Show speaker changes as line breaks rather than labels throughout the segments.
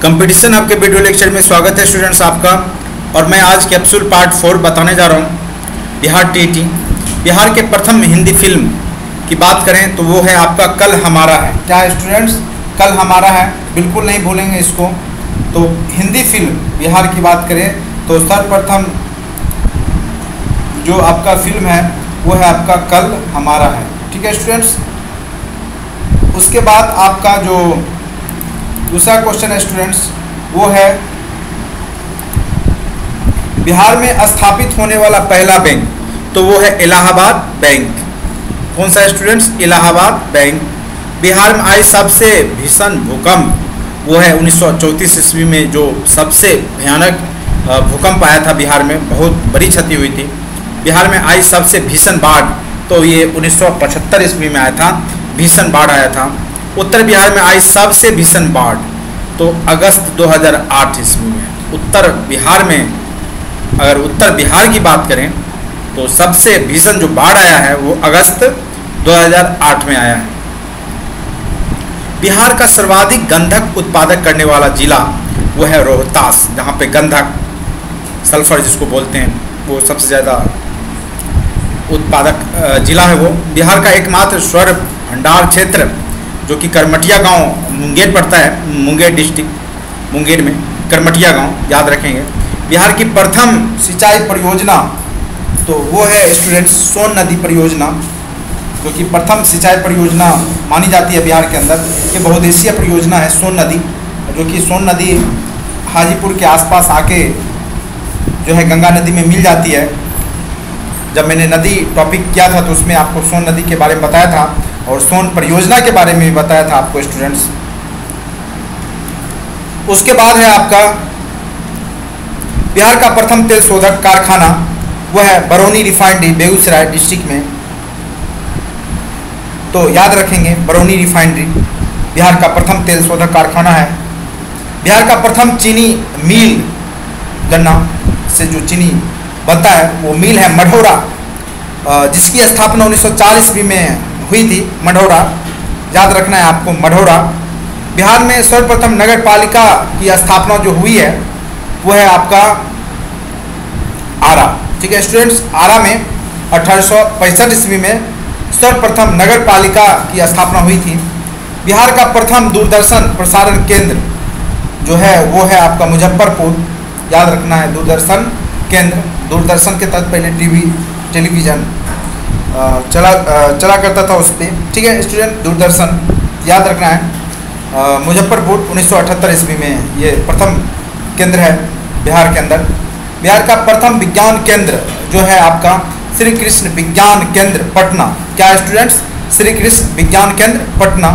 Competition आपके video lecture में स्वागत है स्टूडेंट्स आपका। और मैं आज कैप्सूल पार्ट 4 बताने जा रहा हूँ बिहार टीईटी। बिहार के प्रथम हिंदी फिल्म की बात करें तो वो है आपका कल हमारा है। क्या है स्टूडेंट्स? कल हमारा है, बिल्कुल नहीं भूलेंगे इसको। तो हिंदी फिल्म बिहार की बात करें तो सर्वप्रथम जो आपका फिल्म है वो है आपका कल हमारा है। ठीक है स्टूडेंट्स। उसके बाद आपका जो दूसरा क्वेश्चन है स्टूडेंट्स वो है बिहार में स्थापित होने वाला पहला बैंक, तो वो है इलाहाबाद बैंक। कौन सा है स्टूडेंट्स? इलाहाबाद बैंक। बिहार में आई सबसे भीषण भूकंप वो है 1934 ईस्वी में जो सबसे भयानक भूकंप आया था बिहार में, बहुत बड़ी क्षति हुई थी। बिहार में आई सबसे भीषण बाढ़ तो ये 1975 ईस्वी में आया था, भीषण बाढ़ आया था। उत्तर बिहार में आई सबसे भीषण बाढ़ तो अगस्त 2008 ईस्वी में। उत्तर बिहार में अगर उत्तर बिहार की बात करें तो सबसे भीषण जो बाढ़ आया है वो अगस्त 2008 में आया है। बिहार का सर्वाधिक गंधक उत्पादक करने वाला जिला वो है रोहतास, जहाँ पे गंधक सल्फर जिसको बोलते हैं वो सबसे ज़्यादा उत्पादक जिला है वो। बिहार का एकमात्र स्वर्ण भंडार क्षेत्र जो कि करमटिया गांव मुंगेर पड़ता है, मुंगेर डिस्ट्रिक्ट, मुंगेर में करमटिया गांव, याद रखेंगे। बिहार की प्रथम सिंचाई परियोजना तो वो है स्टूडेंट्स सोन नदी परियोजना, जो कि प्रथम सिंचाई परियोजना मानी जाती है बिहार के अंदर। ये बहुउद्देशीय परियोजना है सोन नदी, जो कि सोन नदी हाजीपुर के आसपास आके जो है गंगा नदी में मिल जाती है। जब मैंने नदी टॉपिक किया था तो उसमें आपको सोन नदी के बारे में बताया था और सोन परियोजना के बारे में भी बताया था आपको स्टूडेंट्स। उसके बाद है आपका बिहार का प्रथम तेल शोधक कारखाना वो है बरौनी रिफाइनरी, बेगूसराय डिस्ट्रिक्ट में। तो याद रखेंगे बरौनी रिफाइनरी बिहार का प्रथम तेल शोधक कारखाना है। बिहार का प्रथम चीनी मिल, गन्ना से जो चीनी बनता है वो मिल है मढ़ौरा, जिसकी स्थापना 1940 ईस्वी में हुई थी। मढ़ौरा याद रखना है आपको, मढ़ौरा। बिहार में सर्वप्रथम नगर पालिका की स्थापना जो हुई है वो है आपका आरा। ठीक है स्टूडेंट्स, आरा में 1865 ईस्वी में सर्वप्रथम नगर पालिका की स्थापना हुई थी। बिहार का प्रथम दूरदर्शन प्रसारण केंद्र जो है वो है आपका मुजफ्फरपुर, याद रखना है दूरदर्शन केंद्र। दूरदर्शन के तहत पहले टेलीविज़न चला करता था उस पर। ठीक है स्टूडेंट, दूरदर्शन याद रखना है। मुजफ्फरपुर 1978 ईस्वी में ये प्रथम केंद्र है बिहार के अंदर। बिहार का प्रथम विज्ञान केंद्र जो है आपका श्री कृष्ण विज्ञान केंद्र पटना। क्या है स्टूडेंट्स? श्री कृष्ण विज्ञान केंद्र पटना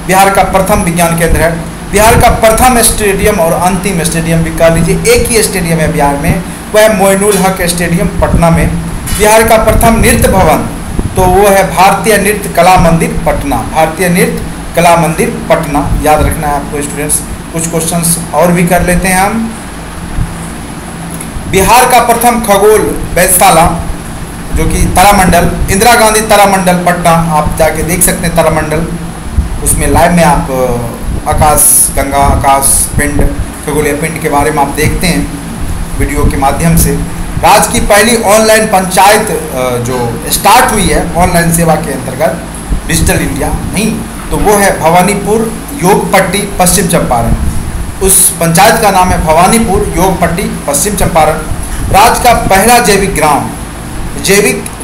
बिहार का प्रथम विज्ञान केंद्र है। बिहार का प्रथम स्टेडियम और अंतिम स्टेडियम भी कह लीजिए, एक ही स्टेडियम है बिहार में, वह है मोइनुल हक स्टेडियम पटना में। बिहार का प्रथम नृत्य भवन तो वो है भारतीय नृत्य कला मंदिर पटना, भारतीय नृत्य कला मंदिर पटना, याद रखना है आपको स्टूडेंट्स। कुछ क्वेश्चंस और भी कर लेते हैं हम। बिहार का प्रथम खगोल वेधशाला जो कि तारामंडल, इंदिरा गांधी तारामंडल पटना, आप जाके देख सकते हैं तारामंडल, उसमें लाइव में आप आकाश गंगा, आकाश पिंड, खगोलीय पिंड के बारे में आप देखते हैं वीडियो के माध्यम से। राज्य की पहली ऑनलाइन पंचायत जो स्टार्ट हुई है ऑनलाइन सेवा के अंतर्गत, डिजिटल इंडिया नहीं, तो वो है भवानीपुर योगपट्टी पश्चिम चंपारण। उस पंचायत का नाम है भवानीपुर योगपट्टी पश्चिम चंपारण। राज्य का पहला जैविक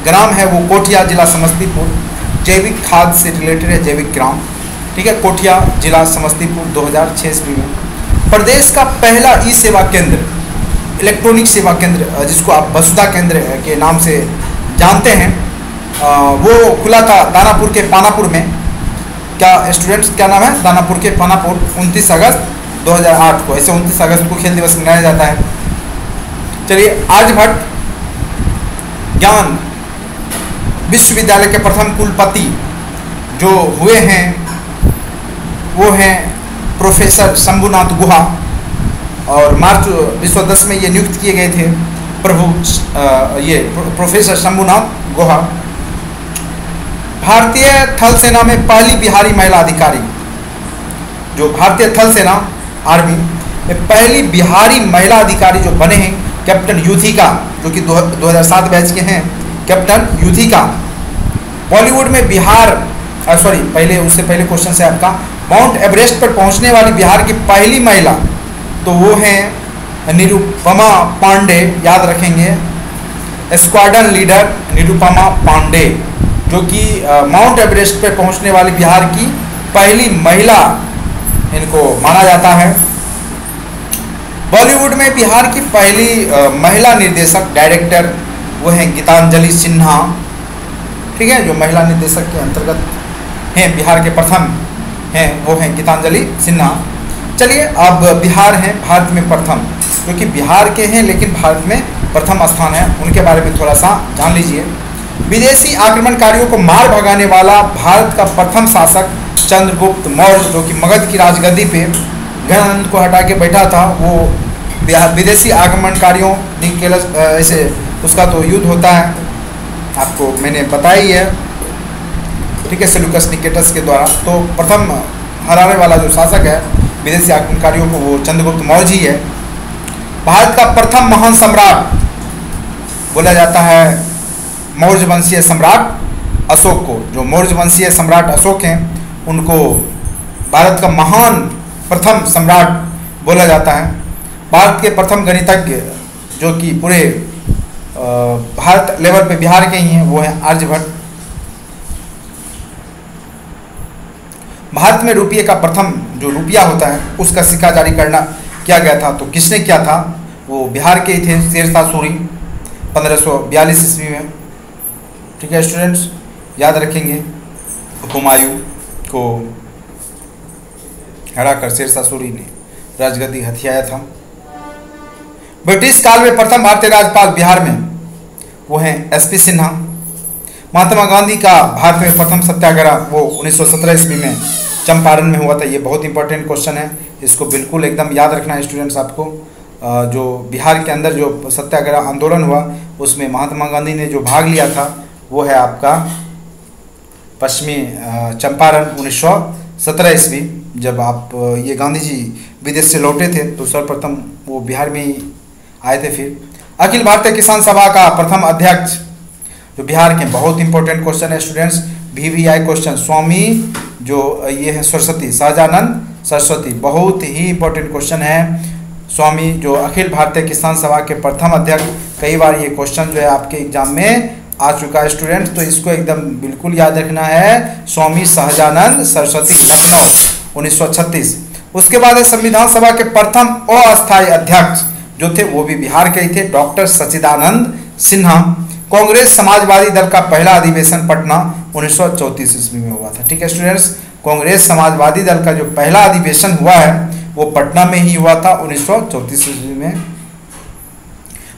ग्राम है वो कोठिया, जिला समस्तीपुर। जैविक खाद से रिलेटेड है जैविक ग्राम। ठीक है, कोठिया जिला समस्तीपुर 2006 ईस्वी में। प्रदेश का पहला ई सेवा केंद्र, इलेक्ट्रॉनिक सेवा केंद्र जिसको आप वसुधा केंद्र के नाम से जानते हैं, वो खुला था दानापुर के पानापुर में। क्या स्टूडेंट्स, क्या नाम है? दानापुर के पानापुर, 29 अगस्त 2008 को। ऐसे 29 अगस्त को खेल दिवस मनाया जाता है। चलिए, आर्यभट्ट ज्ञान विश्वविद्यालय के प्रथम कुलपति जो हुए हैं वो हैं प्रोफेसर शंभुनाथ गुहा, और मार्च 2010 में ये नियुक्त किए गए थे प्रोफेसर शंभुनाथ गुहा। भारतीय थल सेना में पहली बिहारी महिला अधिकारी जो भारतीय थल सेना आर्मी में पहली बिहारी महिला अधिकारी जो बने हैं कैप्टन युथिका, जो कि 2007 बैच के हैं, कैप्टन युथिका। बॉलीवुड में बिहार पहले उससे पहले क्वेश्चन है आपका, माउंट एवरेस्ट पर पहुंचने वाली बिहार की पहली महिला, तो वो हैं निरुपमा पांडे, याद रखेंगे, स्क्वाड्रन लीडर निरुपमा पांडे, जो कि माउंट एवरेस्ट पर पहुंचने वाली बिहार की पहली महिला इनको माना जाता है। बॉलीवुड में बिहार की पहली महिला निर्देशक डायरेक्टर वो हैं गीतांजलि सिन्हा, ठीक है, जो महिला निर्देशक के अंतर्गत हैं, बिहार के प्रथम हैं वो हैं गीतांजलि सिन्हा। चलिए अब बिहार हैं भारत में प्रथम, जो कि बिहार के हैं लेकिन भारत में प्रथम स्थान है, उनके बारे में थोड़ा सा जान लीजिए। विदेशी आक्रमणकारियों को मार भगाने वाला भारत का प्रथम शासक चंद्रगुप्त मौर्य, जो कि मगध की राजगद्दी पे गणानंद को हटा के बैठा था, वो विदेशी आक्रमणकारियों ऐसे उसका तो युद्ध होता है, आपको मैंने बताया ही है, ठीक है, सेल्यूकस निकेटस के द्वारा। तो प्रथम हराने वाला जो शासक है विदेशी आक्रमणकारियों को वो चंद्रगुप्त मौर्य जी है। भारत का प्रथम महान सम्राट बोला जाता है मौर्य वंशीय सम्राट अशोक को, जो मौर्य वंशीय सम्राट अशोक हैं उनको भारत का महान प्रथम सम्राट बोला जाता है। भारत के प्रथम गणितज्ञ जो कि पूरे भारत लेवल पे बिहार के ही हैं वो हैं आर्यभट्ट। भारत में रुपये का प्रथम जो रुपया होता है उसका सिक्का जारी करना किया गया था, तो किसने किया था? वो बिहार के ही थे, शेरशाह सूरी 1542 ईस्वी में, ठीक है स्टूडेंट्स, याद रखेंगे। हुमायूं को हराकर शेरशाह सूरी ने राजगद्दी हथियाया था। ब्रिटिश काल में प्रथम भारतीय राज्यपाल बिहार में वो हैं एसपी सिन्हा। महात्मा गांधी का भारत में प्रथम सत्याग्रह वो 1917 ईस्वी में चंपारण में हुआ था। ये बहुत इंपॉर्टेंट क्वेश्चन है, इसको बिल्कुल एकदम याद रखना है स्टूडेंट्स आपको। जो बिहार के अंदर जो सत्याग्रह आंदोलन हुआ उसमें महात्मा गांधी ने जो भाग लिया था वो है आपका पश्चिमी चंपारण 1917 ईस्वी। जब आप ये गांधी जी विदेश से लौटे थे तो सर्वप्रथम वो बिहार में ही आए थे। फिर अखिल भारतीय किसान सभा का प्रथम अध्यक्ष जो बिहार के, बहुत इंपॉर्टेंट क्वेश्चन है स्टूडेंट्स, VVI क्वेश्चन, स्वामी जो ये है सरस्वती, सहजानंद सरस्वती, बहुत ही इंपॉर्टेंट क्वेश्चन है। स्वामी जो अखिल भारतीय किसान सभा के प्रथम अध्यक्ष, कई बार ये क्वेश्चन जो है आपके एग्जाम में आ चुका है स्टूडेंट्स, तो इसको एकदम बिल्कुल याद रखना है। स्वामी सहजानंद सरस्वती, लखनऊ 1936। उसके बाद संविधान सभा के प्रथम अस्थायी अध्यक्ष जो थे वो भी बिहार के ही थे, डॉक्टर सच्चिदानंद सिन्हा। कांग्रेस समाजवादी दल का पहला अधिवेशन पटना 1934 ईस्वी में हुआ था, ठीक है स्टूडेंट्स। कांग्रेस समाजवादी दल का जो पहला अधिवेशन हुआ है वो पटना में ही हुआ था 1934 ईस्वी में।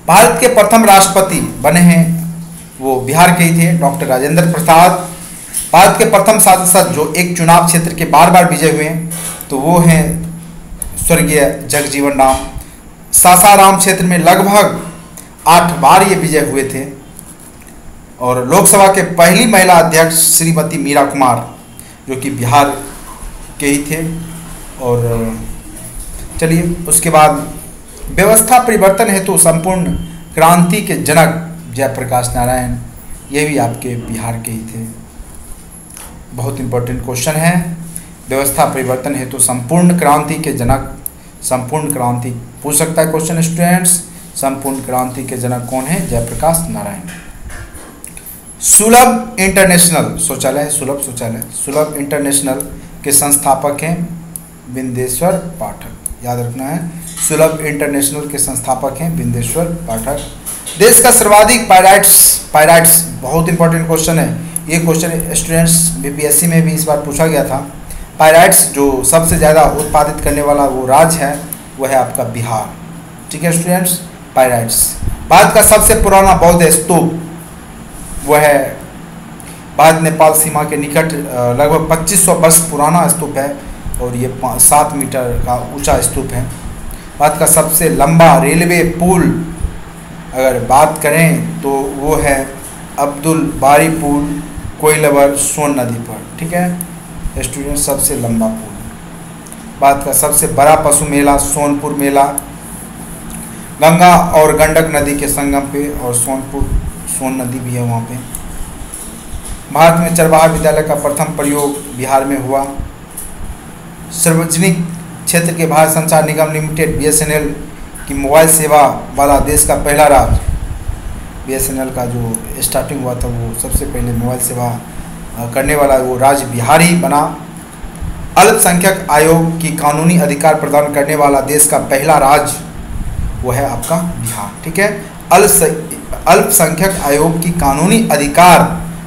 भारत के प्रथम राष्ट्रपति बने हैं वो बिहार के ही थे, डॉक्टर राजेंद्र प्रसाद। भारत के प्रथम सांसद जो एक चुनाव क्षेत्र के बार बार विजय हुए तो वो हैं स्वर्गीय जगजीवन राम। सासाराम क्षेत्र में लगभग 8 बार ये विजय हुए थे। और लोकसभा के पहली महिला अध्यक्ष श्रीमती मीरा कुमार जो कि बिहार के ही थे। और चलिए उसके बाद व्यवस्था परिवर्तन हेतु संपूर्ण क्रांति के जनक जयप्रकाश नारायण, ये भी आपके बिहार के ही थे। बहुत इंपॉर्टेंट क्वेश्चन है, व्यवस्था परिवर्तन हेतु संपूर्ण क्रांति के जनक, संपूर्ण क्रांति पूछ सकता है क्वेश्चन स्टूडेंट्स। संपूर्ण क्रांति के जनक कौन है? जयप्रकाश नारायण। सुलभ इंटरनेशनल शौचालय, सुलभ शौचालय, सुलभ इंटरनेशनल के संस्थापक हैं बिंदेश्वर पाठक, याद रखना है। सुलभ इंटरनेशनल के संस्थापक हैं बिंदेश्वर पाठक। देश का सर्वाधिक पायराइट्स बहुत इंपॉर्टेंट क्वेश्चन है। ये क्वेश्चन स्टूडेंट्स BPSC में भी इस बार पूछा गया था। पायराइट्स जो सबसे ज़्यादा उत्पादित करने वाला वो राज्य है वो है आपका बिहार, ठीक है स्टूडेंट्स। पायराइट्स। भारत का सबसे पुराना बौद्ध स्तूप वो है भारत नेपाल सीमा के निकट, लगभग 2500 वर्ष पुराना स्तूप है और ये 7 मीटर का ऊंचा स्तूप है। भारत का सबसे लंबा रेलवे पुल अगर बात करें तो वो है अब्दुल बारी पुल, कोइलवर सोन नदी पर, ठीक है स्टूडेंट, सबसे लंबा पुल। भारत का सबसे बड़ा पशु मेला सोनपुर मेला, गंगा और गंडक नदी के संगम पे, और सोन नदी भी है वहाँ पे। भारत में चरवाहा विद्यालय का प्रथम प्रयोग बिहार में हुआ। सार्वजनिक क्षेत्र के भारत संचार निगम लिमिटेड BSNL की मोबाइल सेवा वाला देश का पहला राज्य, BSNL का जो स्टार्टिंग हुआ था वो सबसे पहले मोबाइल सेवा करने वाला वो राज्य बिहार ही बना। अल्पसंख्यक आयोग की कानूनी अधिकार प्रदान करने वाला देश का पहला राज्य वो है आपका बिहार। ठीक है, अल्पसंख्यक आयोग की कानूनी अधिकार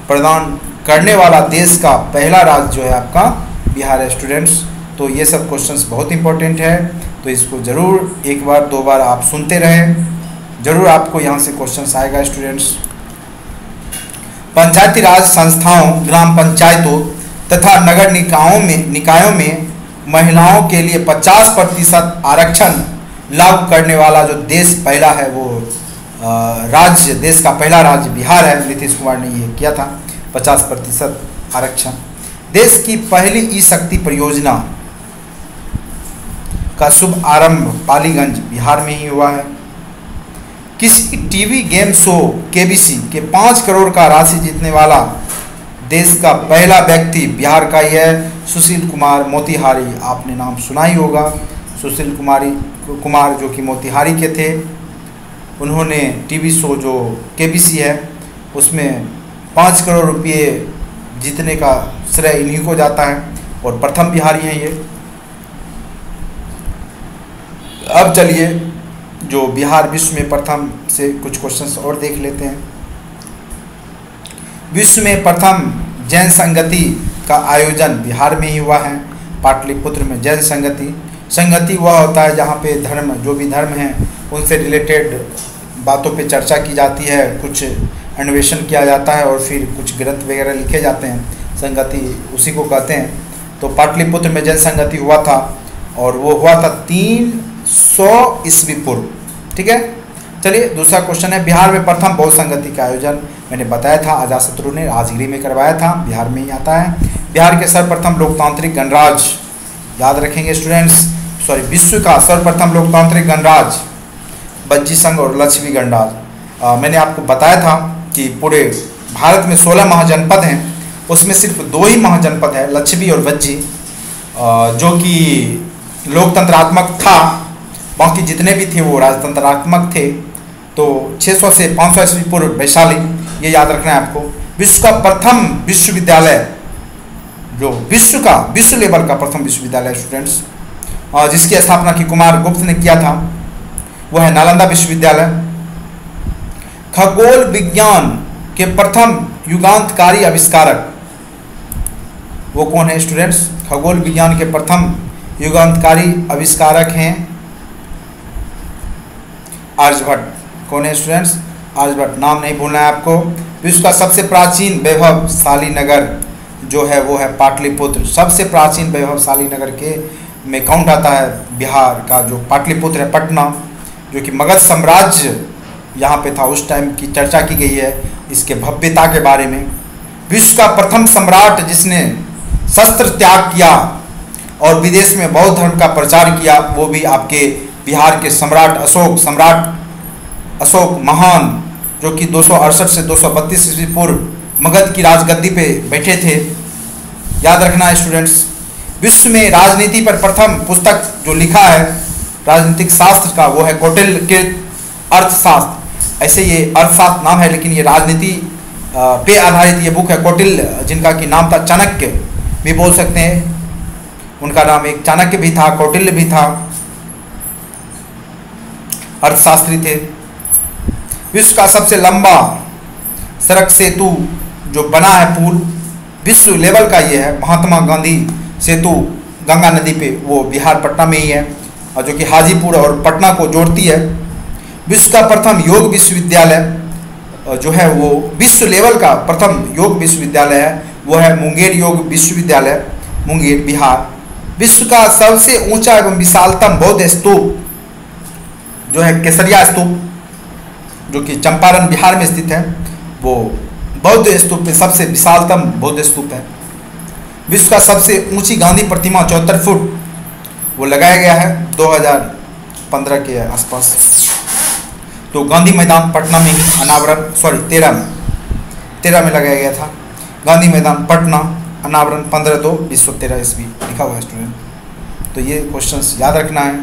प्रदान करने वाला देश का पहला राज्य जो है आपका बिहार है स्टूडेंट्स। तो ये सब क्वेश्चंस बहुत इंपॉर्टेंट है, तो इसको ज़रूर एक बार दो बार आप सुनते रहें, ज़रूर आपको यहाँ से क्वेश्चंस आएगा स्टूडेंट्स। पंचायती राज संस्थाओं, ग्राम पंचायतों तथा नगर निकायों में महिलाओं के लिए 50% आरक्षण लागू करने वाला जो देश पहला है वो राज्य, देश का पहला राज्य बिहार है। नीतीश कुमार ने ये किया था 50% आरक्षण। देश की पहली ई-शक्ति परियोजना का शुभ आरंभ पालीगंज बिहार में ही हुआ है। किसी टीवी गेम शो KBC के 5 करोड़ का राशि जीतने वाला देश का पहला व्यक्ति बिहार का ही है, सुशील कुमार मोतिहारी। आपने नाम सुना ही होगा, सुशील कुमार जो कि मोतिहारी के थे। उन्होंने टीवी शो जो KBC है उसमें 5 करोड़ रुपये जीतने का श्रेय इन्हीं को जाता है और प्रथम बिहारी हैं ये। अब चलिए जो बिहार विश्व में प्रथम से कुछ क्वेश्चंस और देख लेते हैं। विश्व में प्रथम जैन संगति का आयोजन बिहार में ही हुआ है, पाटलिपुत्र में। जैन संगति वह होता है जहाँ पे धर्म, जो भी धर्म हैं उनसे रिलेटेड बातों पे चर्चा की जाती है, कुछ अन्वेषण किया जाता है और फिर कुछ ग्रंथ वगैरह लिखे जाते हैं, संगति उसी को कहते हैं। तो पाटलिपुत्र में जैन संगति हुआ था और वो हुआ था 300 ईस्वी पूर्व। ठीक है, चलिए दूसरा क्वेश्चन है, बिहार में प्रथम बौद्ध संगति का आयोजन मैंने बताया था अजातशत्रु ने राजगिरी में करवाया था, बिहार में ही आता है। बिहार के सर्वप्रथम लोकतांत्रिक गणराज्य, याद रखेंगे स्टूडेंट्स, विश्व का सर्वप्रथम लोकतांत्रिक गणराज्य बज्जी संघ और लक्षवी गणराज्य। मैंने आपको बताया था कि पूरे भारत में 16 महाजनपद हैं, उसमें सिर्फ 2 ही महाजनपद है, लक्षवी और बज्जी, जो कि लोकतंत्रात्मक था, बाकी जितने भी थे वो राजतंत्रात्मक थे। तो 600 से 500 ईस्वी पूर्व वैशाली, ये याद रखना है आपको। विश्व का प्रथम विश्वविद्यालय, जो विश्व लेवल का प्रथम विश्वविद्यालय स्टूडेंट्स, जिसकी स्थापना की कुमार गुप्त ने किया था, वह है नालंदा विश्वविद्यालय। खगोल विज्ञान के प्रथम युगांतकारी आविष्कारक वो कौन है स्टूडेंट्स? खगोल विज्ञान के प्रथम युगांतकारी आविष्कारक हैं आर्यभट्ट। कौन है स्टूडेंट्स? आर्यभट्ट, नाम नहीं भूलना है आपको। विश्व का सबसे प्राचीन वैभवशाली नगर जो है वो है पाटलिपुत्र। सबसे प्राचीन वैभवशाली नगर के में काउंट आता है बिहार का जो पाटलिपुत्र है, पटना, जो कि मगध साम्राज्य यहाँ पे था, उस टाइम की चर्चा की गई है इसके भव्यता के बारे में। विश्व का प्रथम सम्राट जिसने शस्त्र त्याग किया और विदेश में बौद्ध धर्म का प्रचार किया, वो भी आपके बिहार के सम्राट अशोक महान, जो कि 268 से 232 ईस्वी पूर्व मगध की राजगद्दी पे बैठे थे। याद रखना है स्टूडेंट्स। विश्व में राजनीति पर प्रथम पुस्तक जो लिखा है राजनीतिक शास्त्र का, वो है कौटिल्यकृत अर्थशास्त्र। ऐसे ये अर्थशास्त्र नाम है, लेकिन ये राजनीति पे आधारित ये बुक है। कौटिल्य, जिनका कि नाम था चाणक्य भी बोल सकते हैं, उनका नाम एक चाणक्य भी था, कौटिल्य भी था, अर्थशास्त्री थे। विश्व का सबसे लंबा सड़क सेतु जो बना है पुल, विश्व लेवल का ये है, महात्मा गांधी सेतु गंगा नदी पे, वो बिहार पटना में ही है, और जो कि हाजीपुर और पटना को जोड़ती है। विश्व का प्रथम योग विश्वविद्यालय जो है वो विश्व लेवल का प्रथम योग विश्वविद्यालय है, वो है मुंगेर योग विश्वविद्यालय, मुंगेर बिहार। विश्व का सबसे ऊंचा एवं विशालतम बौद्ध स्तूप जो है केसरिया स्तूप, जो कि चंपारण बिहार में स्थित है, वो बौद्ध स्तूप में सबसे विशालतम बौद्ध स्तूप है। विश्व का सबसे ऊंची गांधी प्रतिमा 74 फुट वो लगाया गया है 2015 के आसपास। तो गांधी मैदान पटना में ही अनावरण 13 में लगाया गया था। गांधी मैदान पटना, अनावरण 15/2/1913 ईस्वी लिखा हुआ है स्टूडेंट। तो ये क्वेश्चंस याद रखना है।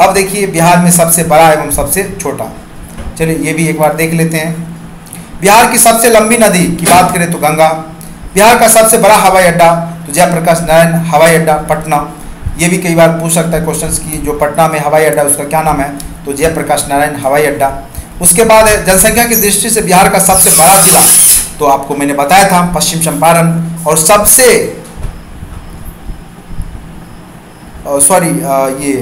अब देखिए बिहार में सबसे बड़ा एवं सबसे छोटा, चलिए ये भी एक बार देख लेते हैं। बिहार की सबसे लंबी नदी की बात करें तो गंगा। बिहार का सबसे बड़ा हवाई अड्डा तो जयप्रकाश नारायण हवाई अड्डा पटना। ये भी कई बार पूछ सकता है क्वेश्चंस की जो पटना में हवाई अड्डा उसका क्या नाम है, तो जयप्रकाश नारायण हवाई अड्डा। उसके बाद जनसंख्या की दृष्टि से बिहार का सबसे बड़ा जिला तो आपको मैंने बताया था पश्चिम चंपारण, और सबसे ये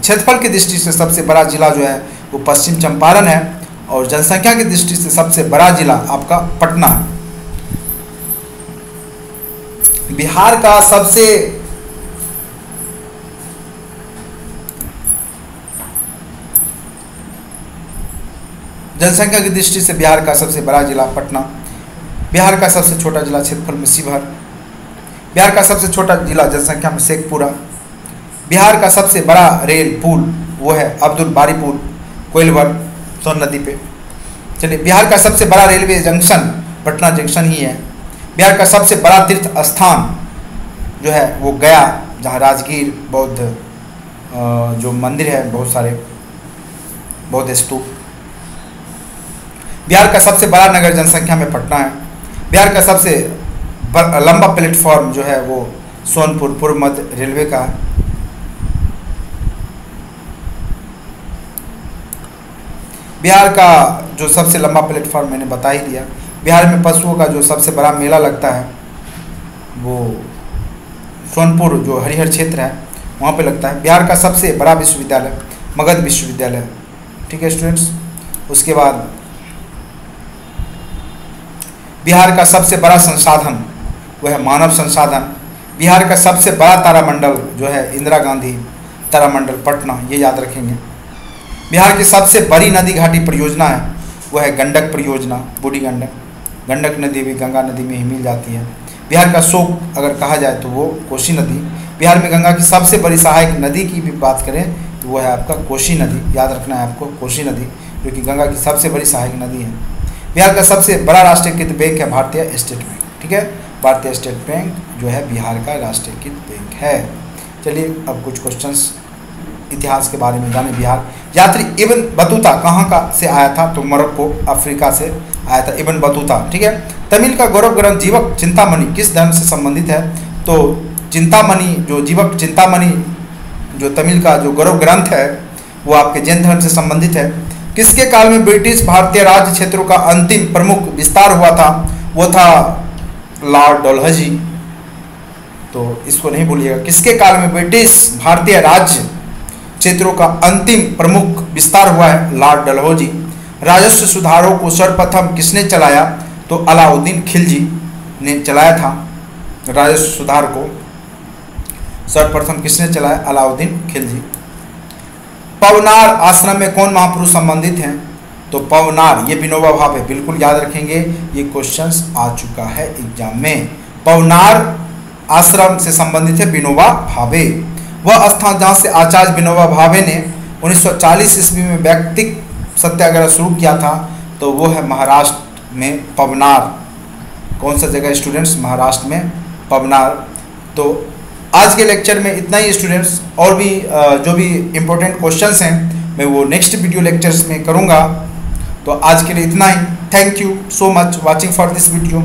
क्षेत्रफल की दृष्टि से सबसे बड़ा जिला जो है वो पश्चिम चंपारण है, और जनसंख्या की दृष्टि से सबसे बड़ा जिला आपका पटना है। बिहार का सबसे जनसंख्या की दृष्टि से बिहार का सबसे बड़ा जिला पटना। बिहार का सबसे छोटा जिला क्षेत्रफल में शिवहर। बिहार का सबसे छोटा जिला जनसंख्या में शेखपुरा। बिहार का सबसे बड़ा रेल पुल वो है अब्दुल बारी पुल, कोइलवर सोन नदी पे। चलिए, बिहार का सबसे बड़ा रेलवे जंक्शन पटना जंक्शन ही है। बिहार का सबसे बड़ा तीर्थ स्थान जो है वो गया, जहाँ राजगीर बौद्ध जो मंदिर है, बहुत सारे बौद्ध स्तूप। बिहार का सबसे बड़ा नगर जनसंख्या में पटना है। बिहार का सबसे लंबा प्लेटफॉर्म जो है वो सोनपुर पूर्व मध्य रेलवे का है। बिहार का जो सबसे लंबा प्लेटफॉर्म मैंने बता ही दिया। बिहार में पशुओं का जो सबसे बड़ा मेला लगता है वो सोनपुर जो हरिहर क्षेत्र है वहाँ पे लगता है। बिहार का सबसे बड़ा विश्वविद्यालय मगध विश्वविद्यालय, ठीक है स्टूडेंट्स। उसके बाद बिहार का सबसे बड़ा संसाधन वह है मानव संसाधन। बिहार का सबसे बड़ा तारामंडल जो है इंदिरा गांधी तारामंडल पटना, ये याद रखेंगे। बिहार की सबसे बड़ी नदी घाटी परियोजना है वह है गंडक परियोजना, बूढ़ी गंडक। गंडक नदी भी गंगा नदी में ही मिल जाती है। बिहार का शोक अगर कहा जाए तो वो कोसी नदी। बिहार में गंगा की सबसे बड़ी सहायक नदी की भी बात करें तो वो है आपका कोसी नदी, याद रखना है आपको, कोसी नदी जो कि गंगा की सबसे बड़ी सहायक नदी है। बिहार का सबसे बड़ा राष्ट्रीयकृत बैंक है भारतीय स्टेट बैंक, ठीक है। भारतीय स्टेट बैंक जो है बिहार का राष्ट्रीयकृत बैंक है। चलिए अब कुछ क्वेश्चंस इतिहास के बारे में जाने। बिहार यात्री इब्न बतूता कहाँ का से आया था, तो मोरक्को अफ्रीका से आया था इब्न बतूता, ठीक है। तमिल का गौरव ग्रंथ जीवक चिंतामणि किस धर्म से संबंधित है, तो चिंतामणि जो जीवक चिंतामणि जो तमिल का जो गौरव ग्रंथ है वो आपके जैन धर्म से संबंधित है। किसके काल में ब्रिटिश भारतीय राज्य क्षेत्रों का अंतिम प्रमुख विस्तार हुआ था, वो था लॉर्ड डलहौजी। तो इसको नहीं भूलिएगा, किसके काल में ब्रिटिश भारतीय राज्य क्षेत्रों का अंतिम प्रमुख विस्तार हुआ है, लॉर्ड डलहौजी। राजस्व सुधारों को सर्वप्रथम किसने चलाया, तो अलाउद्दीन खिलजी ने चलाया था। राजस्व सुधार को सर्वप्रथम किसने चलाया, अलाउद्दीन खिलजी। पवनार आश्रम में कौन महापुरुष संबंधित हैं, तो पवनार ये विनोबा भावे, बिल्कुल याद रखेंगे, ये क्वेश्चंस आ चुका है एग्जाम में। पवनार आश्रम से संबंधित है विनोबा भावे। वह स्थान जहाँ से आचार्य विनोबा भावे ने 1940 ईस्वी में व्यक्तिक सत्याग्रह शुरू किया था, तो वो है महाराष्ट्र में पवनार। कौन सा जगह स्टूडेंट्स, महाराष्ट्र में पवनार। तो आज के लेक्चर में इतना ही स्टूडेंट्स, और भी जो भी इम्पोर्टेंट क्वेश्चंस हैं मैं वो नेक्स्ट वीडियो लेक्चर्स में करूँगा। तो आज के लिए इतना ही। Thank you so much watching for this video.